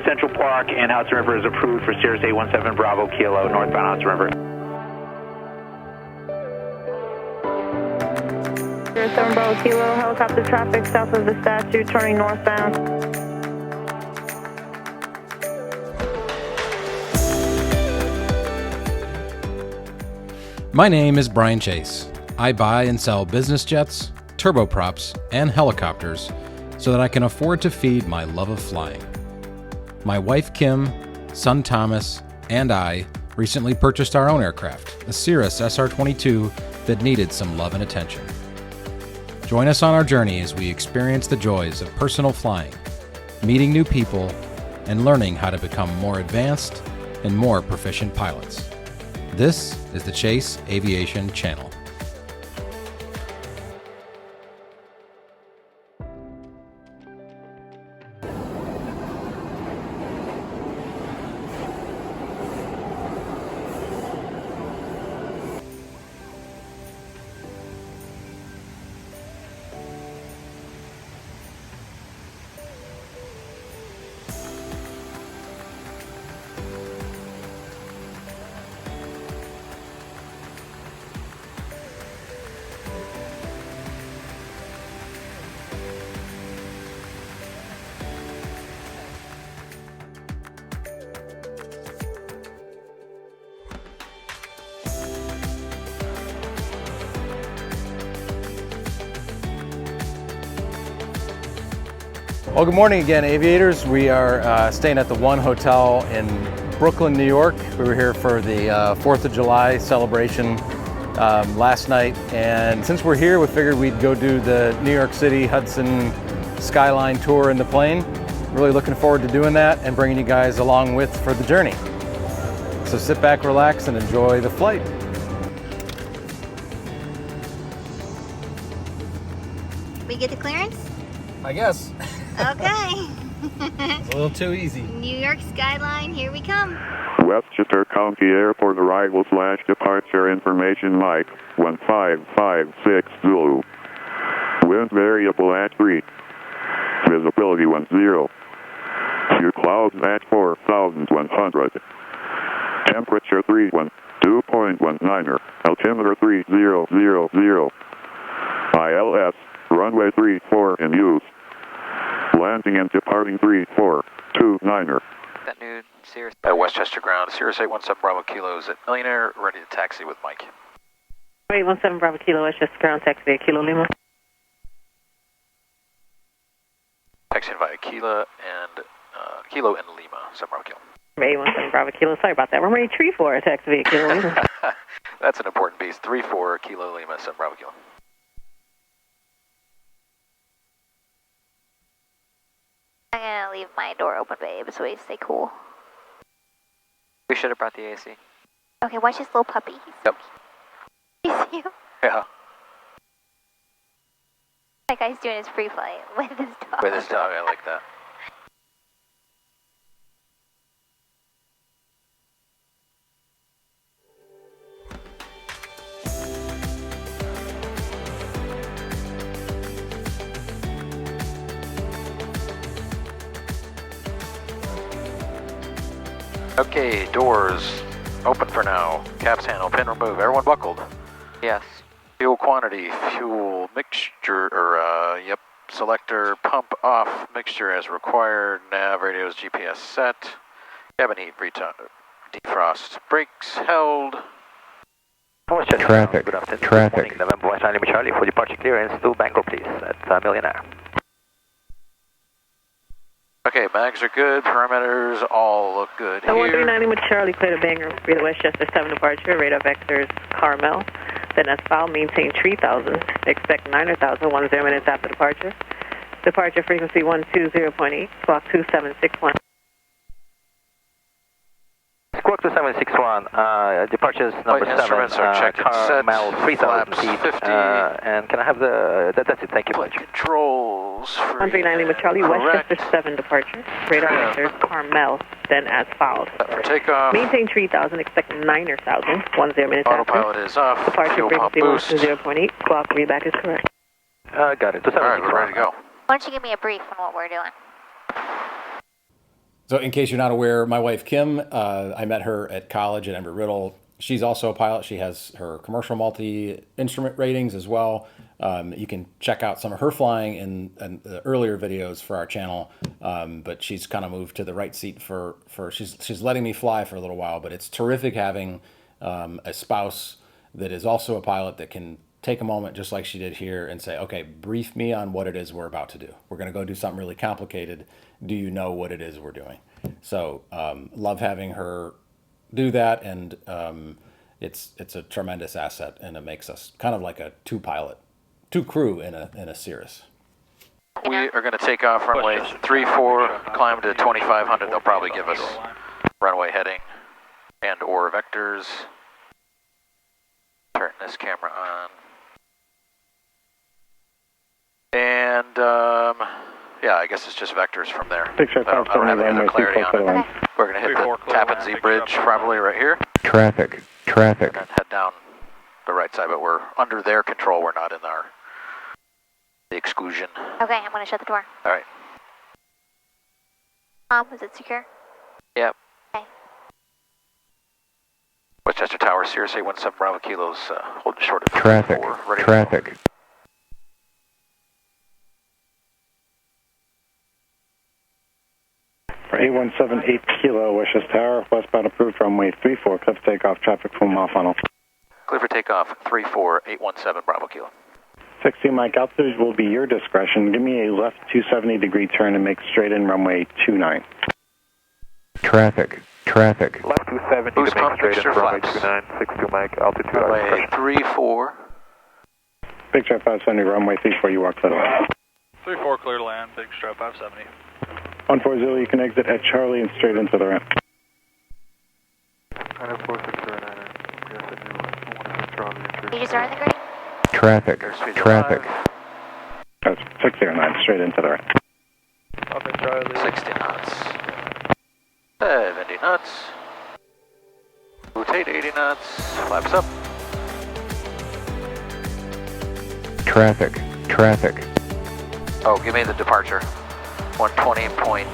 Central Park and Hudson River is approved for Cirrus 817 Bravo Kilo, northbound Hudson River. Cirrus 7 Bravo Kilo, helicopter traffic south of the statue, turning northbound. My name is Brian Chase. I buy and sell business jets, turboprops, and helicopters so that I can afford to feed my love of flying. My wife Kim, son Thomas, and I recently purchased our own aircraft, a Cirrus SR-22 that needed some love and attention. Join us on our journey as we experience the joys of personal flying, meeting new people, and learning how to become more advanced and more proficient pilots. This is the Chase Aviation Channel. Well, good morning again, aviators. We are staying at the One Hotel in Brooklyn, New York. We were here for the 4th of July celebration last night, and since we're here, we figured we'd go do the New York City Hudson Skyline Tour in the plane. Really looking forward to doing that and bringing you guys along with for the journey. So sit back, relax, and enjoy the flight. We get the clearance? I guess. Okay. It's a little too easy. New York Skyline, here we come. Westchester County Airport arrival / departure information Mike 1556 Zulu. Wind variable at 3. Visibility 10. Few clouds at 4,100. Temperature 2.19er. Altimeter 3000. ILS runway 34 in use. Landing and departing 3429er. That new Cirrus at Westchester ground, Cirrus 817 Bravo Kilo is at Millionaire, ready to taxi with Mike. 817 Bravo Kilo, Westchester ground, taxi via Kilo Lima. Taxiing via Kilo and Lima, 7 Bravo Kilo. 817 Bravo Kilo, sorry about that. Runway 34, taxi via Kilo Lima. That's an important piece. 34 Kilo Lima, 7 Bravo Kilo. I'm gonna leave my door open, babe, so we stay cool. We should have brought the AC. Okay, watch this little puppy. Yep. You see him? Yeah. That guy's doing his free flight with his dog. With his dog, I like that. Okay, doors open for now. Caps handle, pin remove. Everyone buckled? Yes. Fuel quantity, fuel mixture, selector, pump off, mixture as required. Nav, radios, GPS set. Cabin heat, defrost, brakes held. Traffic. Good afternoon. Traffic. November 1 Lima Charlie for departure clearance to Bangor, please, at Millionaire. Okay, bags are good, parameters all look good here. 139 Lima Charlie, clear to Bangor, the Westchester 7 departure, radar vectors Carmel, then as filed, maintain 3000, expect 9,000, 10 minutes after departure. Departure frequency 120.8, squawk 2761. Squawk 2761, departures number 7, Carmel 3000 feet, and can I have that's it, thank you. Flight controls. 139 Lima Charlie, Westchester 7 departure, radar vectors Carmel, then as filed. For takeoff. Maintain 3000, expect 9,000, 10 minutes after. Autopilot is off. Departure Fuel pump frequency boost. 120.8, squawk readback is correct. Got it, 2761. Alright, we're ready to go. Why don't you give me a brief on what we're doing? So in case you're not aware, my wife Kim, I met her at college at Embry-Riddle. She's also a pilot. She has her commercial multi-instrument ratings as well. You can check out some of her flying in the earlier videos for our channel. But she's kind of moved to the right seat for she's letting me fly for a little while. But it's terrific having a spouse that is also a pilot that can take a moment just like she did here and say, okay, brief me on what it is we're about to do. We're going to go do something really complicated. Do you know what it is we're doing? So love having her do that, and it's a tremendous asset, and it makes us kind of like a two crew in a Cirrus. We are going to take off runway 34, climb to 2500. They'll probably give us runway heading and or vectors. Turn this camera on. And yeah, I guess it's just vectors from there. I don't have any other clarity on it. We're going to hit the Tappan Zee Bridge probably right here. Traffic. And then head down the right side, but we're under their control. We're not in the exclusion. Okay, I'm going to shut the door. All right. Is it secure? Yep. Okay. Westchester Tower, Cirrus 817 Bravo Kilos, holding short of Traffic. 4, ready Traffic. 817 8 Kilo, Westchester Tower, westbound approved runway 34, clear for takeoff, traffic from mile funnel. Clear for takeoff, 34817 Bravo Kilo. 60 Mike, altitude will be your discretion. Give me a left 270-degree turn and make straight in runway 29. Traffic. Left 270 Boost to make pump straight in mixture runway flaps. 29, 62 Mike, altitude Runway 34. Big Strap 570, runway 34, you are clear to land. 34 clear to land, Big Strap 570. 140, you can exit at Charlie and straight into the ramp. 94609, You just are in the green? Traffic. That's 609, straight into the ramp. Up in Charlie. 60 knots. 70 knots. Rotate 80 knots. Flaps up. Traffic. Oh, give me the departure. 120.8.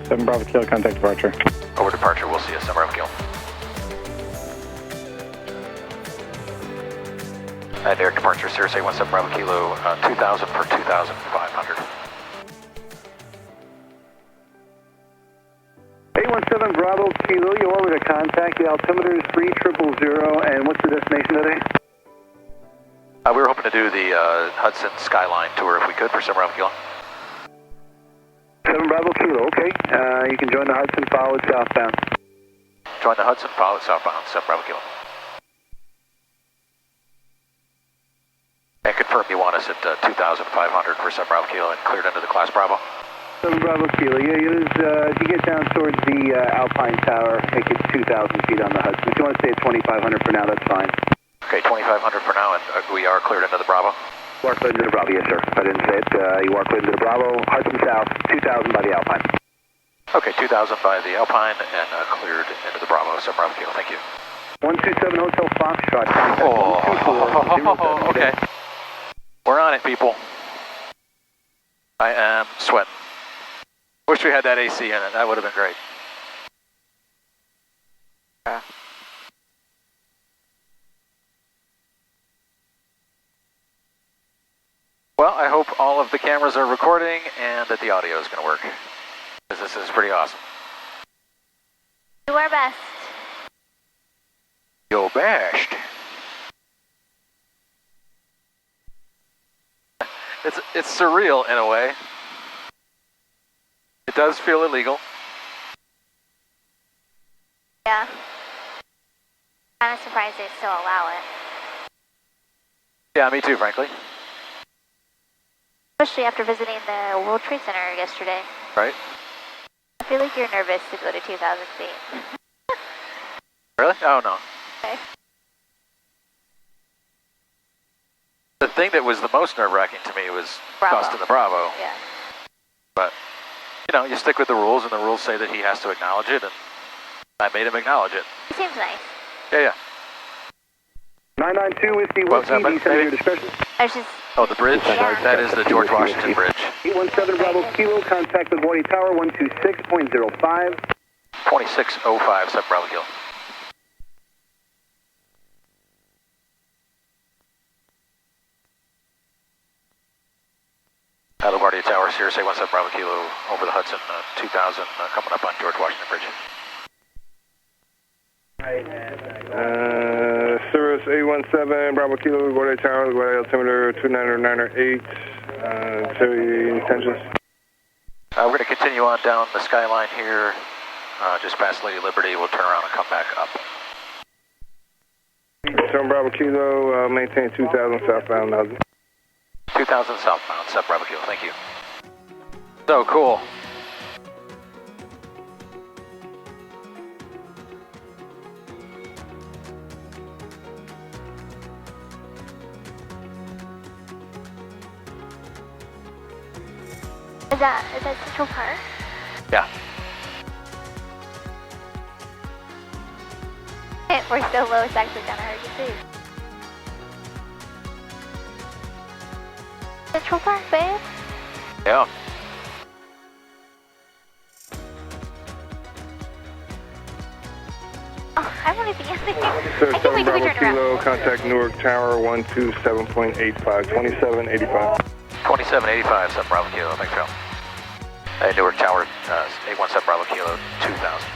Seven Bravo Kilo, contact departure. Over departure, we'll see you, 7 Bravo Kilo. Derek departure, Cirrus 817 Bravo Kilo, 2000 for 2,500. 817 Bravo Kilo, you over to contact. The altimeter is 3000, and what's the destination today? We were hoping to do the Hudson Skyline Tour if we could for 7 Bravo Kilo. 7 Bravo Kilo, okay. You can join the Hudson, follow it southbound. Join the Hudson, follow it southbound, 7 Bravo Kilo. And confirm you want us at 2,500 for 7 Bravo Kilo and cleared into the class Bravo. 7 Bravo Kilo, yeah, if you get down towards the Alpine Tower, make it 2,000 feet on the Hudson. If you want to stay at 2,500 for now, that's fine. Okay, 2,500 for now, and we are cleared into the Bravo. You are cleared into the Bravo, yes sir. I didn't say it. You are cleared into the Bravo, Hudson South, 2,000 by the Alpine. Okay, 2,000 by the Alpine and cleared into the Bravo, 7 Bravo Kilo, thank you. 127 Hotel Foxtrot. Okay. We're on it, people. I am sweating. Wish we had that AC in it. That would have been great. Well, I hope all of the cameras are recording and that the audio is going to work. Because this is pretty awesome. Do our best. Yo, bashed. It's surreal in a way. It does feel illegal. Yeah. Kind of surprised they still allow it. Yeah, me too, frankly. Especially after visiting the World Trade Center yesterday. Right? I feel like you're nervous to go to 2,000 feet. Really? Oh, no. Okay. The thing that was the most nerve-wracking to me was Bravo. Austin the Bravo. Yeah. But, you know, you stick with the rules, and the rules say that he has to acknowledge it, and I made him acknowledge it. He seems nice. Yeah. 992 Whiskey Whiskey, descending your discretion. Oh, the bridge? Yeah. That is the George Washington Bridge. 817 Bravo Kilo, contact with LaGuardia Tower 126.05. 2605, sub Bravo Kilo. LaGuardia Tower, Cirrus 817 Bravo Kilo, over the Hudson, 2000, coming up on George Washington Bridge. Cirrus 817 Bravo Kilo, LaGuardia Tower, LaGuardia altimeter 29908, Terry intentions. We're going to continue on down the skyline here, just past Lady Liberty. We'll turn around and come back up. 7 Bravo Kilo, maintain 2000 southbound Hudson. 2000 southbound, sub Bravo Kilo, thank you. So cool. Is that Central Park? Yeah. We're so low, it's actually kind of hard to see. Central Park, babe? Yeah. Oh, I want to be in there. Sir, I can't 7 wait till we Bravo turn around. Kilo, contact Newark Tower 127.85, 2785. 2785, sub Bravo Kilo, thanks, Phil. Newark Tower, 817 Bravo Kilo, 2000.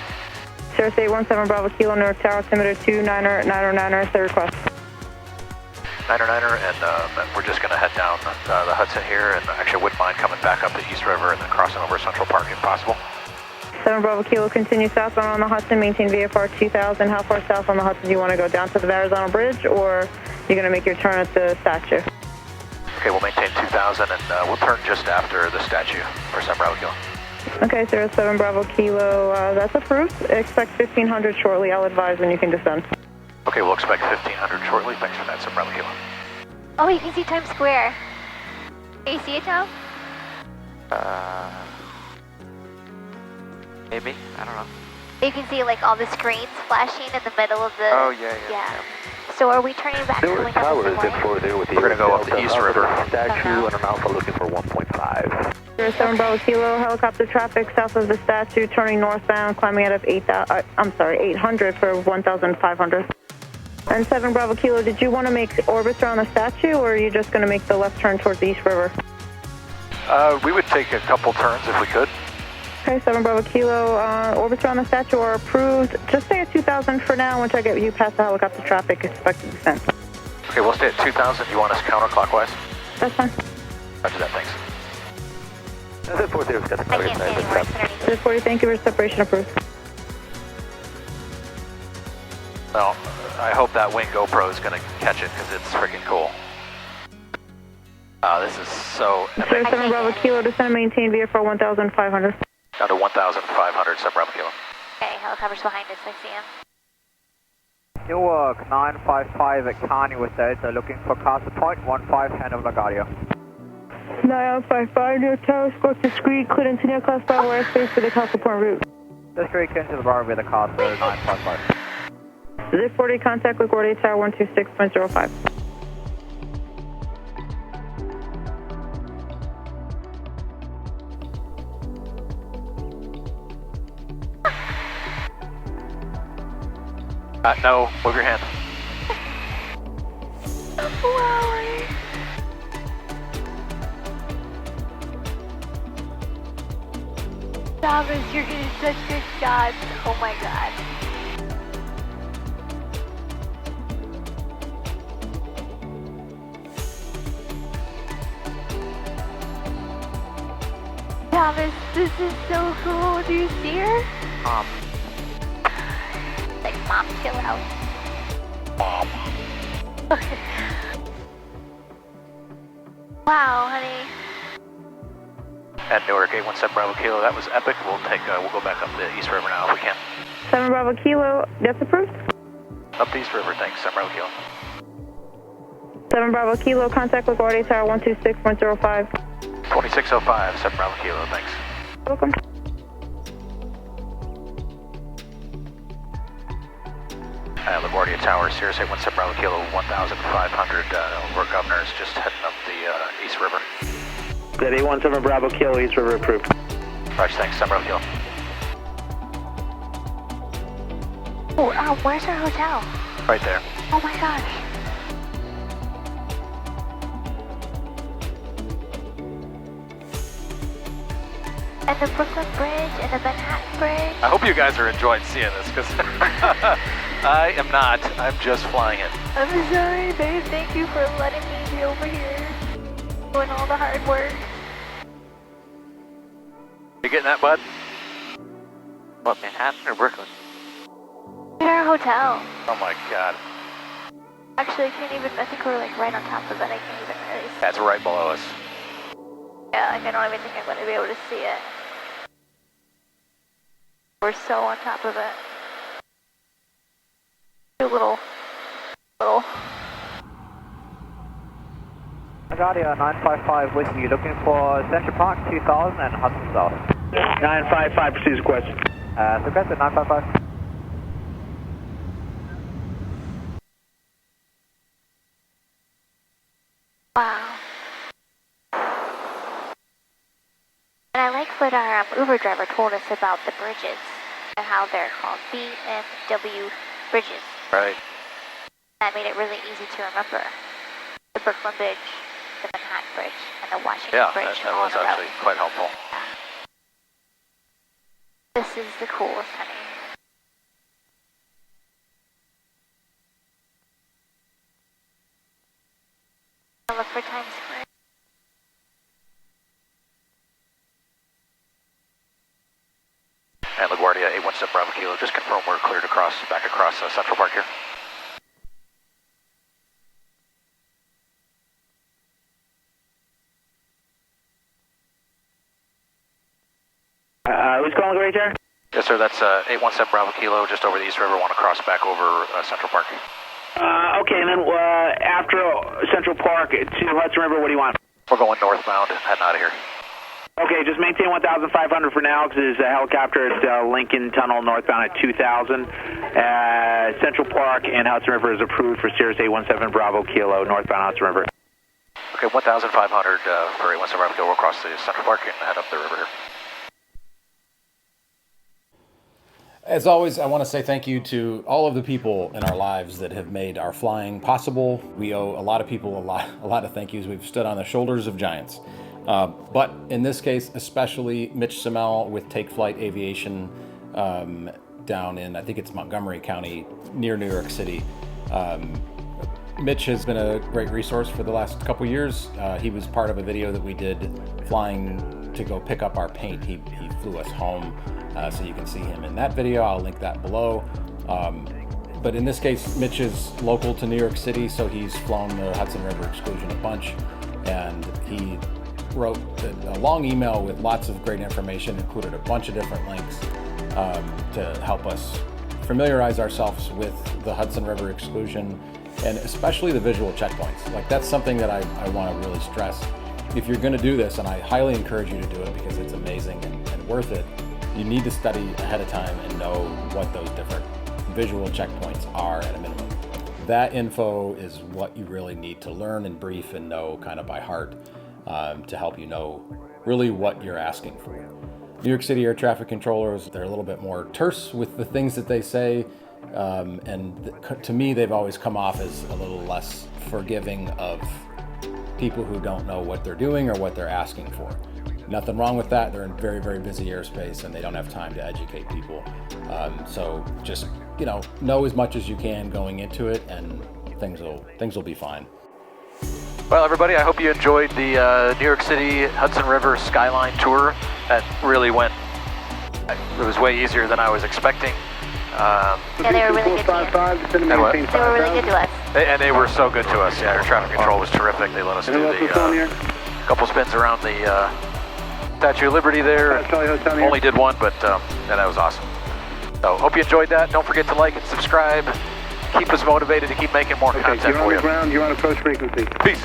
Cirrus 817 Bravo Kilo, Newark Tower, altimeter 29909, the request. 9er, and we're just going to head down the Hudson here, and actually wouldn't mind coming back up the East River and then crossing over Central Park if possible. 7 Bravo Kilo, continue southbound on the Hudson, maintain VFR 2000. How far south on the Hudson do you want to go? Down to the Verrazano Bridge, or you're going to make your turn at the statue? Okay, we'll maintain 2000, and we'll turn just after the statue for 7 Bravo Kilo. Okay, Cirrus 7 Bravo Kilo, that's approved. Expect 1500 shortly. I'll advise when you can descend. Okay, we'll expect 1500 shortly. Thanks for that, 7 Bravo Kilo. Oh, you can see Times Square. Can you see it, Tom? Maybe? I don't know. You can see like all the screens flashing in the middle of the... Oh, yeah. So are we turning back Newark going up Tower the is way? in for there with the We're going to go up the East River. Statue, and I'm also looking for 1.5. Cirrus 7 Bravo Kilo, helicopter traffic south of the statue, turning northbound, climbing out of 800 for 1,500. And 7 Bravo Kilo, did you want to make orbits around the statue, or are you just going to make the left turn towards the East River? We would take a couple turns if we could. Okay, 7 Bravo Kilo, orbits around the statue are approved. Just stay at 2,000 for now. Once I get you past the helicopter traffic, expected descent. Okay, we'll stay at 2000. You want us counterclockwise? That's fine. Roger that, thanks. I can't see anymore. It's underneath. 40, thank you for separation approved. Well, I hope that wing GoPro is going to catch it because it's freaking cool. This is so Cirrus 7 Bravo Kilo, descend and maintain VFR 1,500. down to 1,500, 7 Bravo Kilo. Okay, helicopter's behind us, I see him. Newark 955 at Kearney with data, looking for Castle Point, 15 hand of LaGuardia. 955 near Tower, score to screen, clearance near class Bravo airspace for the Castle Point route. Just clear into the bar with the Castle 955. Zip 40, contact LaGuardia Tower 126.05. No, move your hand. Thomas, you're getting such good shots. Oh my god. Thomas, this is so cool. Do you see her? Like, Mom, chill out. Mom. Wow, honey. At Newark 817 Bravo Kilo, that was epic. We'll go back up the East River now if we can. 7 Bravo Kilo, that's approved. Up the East River, thanks, 7 Bravo Kilo. 7 Bravo Kilo, contact LaGuardia Tower 126.05. 2605, 7 Bravo Kilo, thanks. Welcome. LaGuardia Tower, Cirrus 817 Bravo Kilo 1500 over Governor's, just heading up the East River. That 817 Bravo Kilo, East River approved. Roger, thanks, 7 Bravo Kilo. Oh, where's our hotel? Right there. Oh my gosh. And the Brooklyn Bridge and the Manhattan Bridge. I hope you guys are enjoying seeing this, because I am not. I'm just flying it. I'm sorry, babe. Thank you for letting me be over here, doing all the hard work. You getting that, bud? What, Manhattan or Brooklyn? We're at our hotel. Oh my God. Actually, I can't even, I think we're like right on top of it. I can't even really see. That's right below us. Yeah, like I don't even think I'm going to be able to see it. We're so on top of it. Too little. LaGuardia 955 Whiskey, looking for Central Park 2000 and Hudson South. 955 pursues a question. Requested 955. Wow. And I like what our Uber driver told us about the bridges and how they're called BMW bridges. Right. That made it really easy to remember. The Brooklyn Bridge, the Manhattan Bridge, and the Washington Bridge. Yeah, that was actually quite helpful. This is the coolest, honey. I look for Times Square. And LaGuardia 817 Bravo Kilo, just confirm we're cleared back across Central Park here. Who's calling right there? Yes, sir, that's 817 Bravo Kilo, just over the East River, want to cross back over Central Park. Okay, and then after Central Park to Hudson River, what do you want? We're going northbound, heading out of here. Okay, just maintain 1,500 for now, because there's a helicopter at Lincoln Tunnel northbound at 2,000. Central Park and Hudson River is approved for Cirrus 817 Bravo Kilo, northbound Hudson River. Okay, 1,500 for 817 Bravo Kilo, we'll cross the Central Park and head up the river here. As always, I want to say thank you to all of the people in our lives that have made our flying possible. We owe a lot of people a lot of thank yous. We've stood on the shoulders of giants. But in this case, especially Mitch Simmel with Take Flight Aviation down in, I think it's Montgomery County, near New York City. Mitch has been a great resource for the last couple years. He was part of a video that we did flying to go pick up our paint. He flew us home, so you can see him in that video. I'll link that below. But in this case, Mitch is local to New York City, so he's flown the Hudson River exclusion a bunch, and he wrote a long email with lots of great information, included a bunch of different links to help us familiarize ourselves with the Hudson River exclusion, and especially the visual checkpoints. Like, that's something that I want to really stress. If you're going to do this, and I highly encourage you to do it because it's amazing and worth it, you need to study ahead of time and know what those different visual checkpoints are at a minimum. That info is what you really need to learn and brief and know kind of by heart to help you know really what you're asking for. New York City air traffic controllers, they're a little bit more terse with the things that they say, and to me they've always come off as a little less forgiving of people who don't know what they're doing or what they're asking for. Nothing wrong with that. They're in very, very busy airspace and they don't have time to educate people. So just, know as much as you can going into it, and things will be fine. Well, everybody, I hope you enjoyed the New York City Hudson River Skyline Tour. That really went, it was way easier than I was expecting. Yeah, they were really good to you. They were really good to us. And they were so good to us. Yeah, air traffic control was terrific. They let us do the couple spins around the Statue of Liberty there. Only did one, but that was awesome. So hope you enjoyed that. Don't forget to like and subscribe. Keep us motivated to keep making more content for you. You're on the ground. You're on approach frequency. Peace.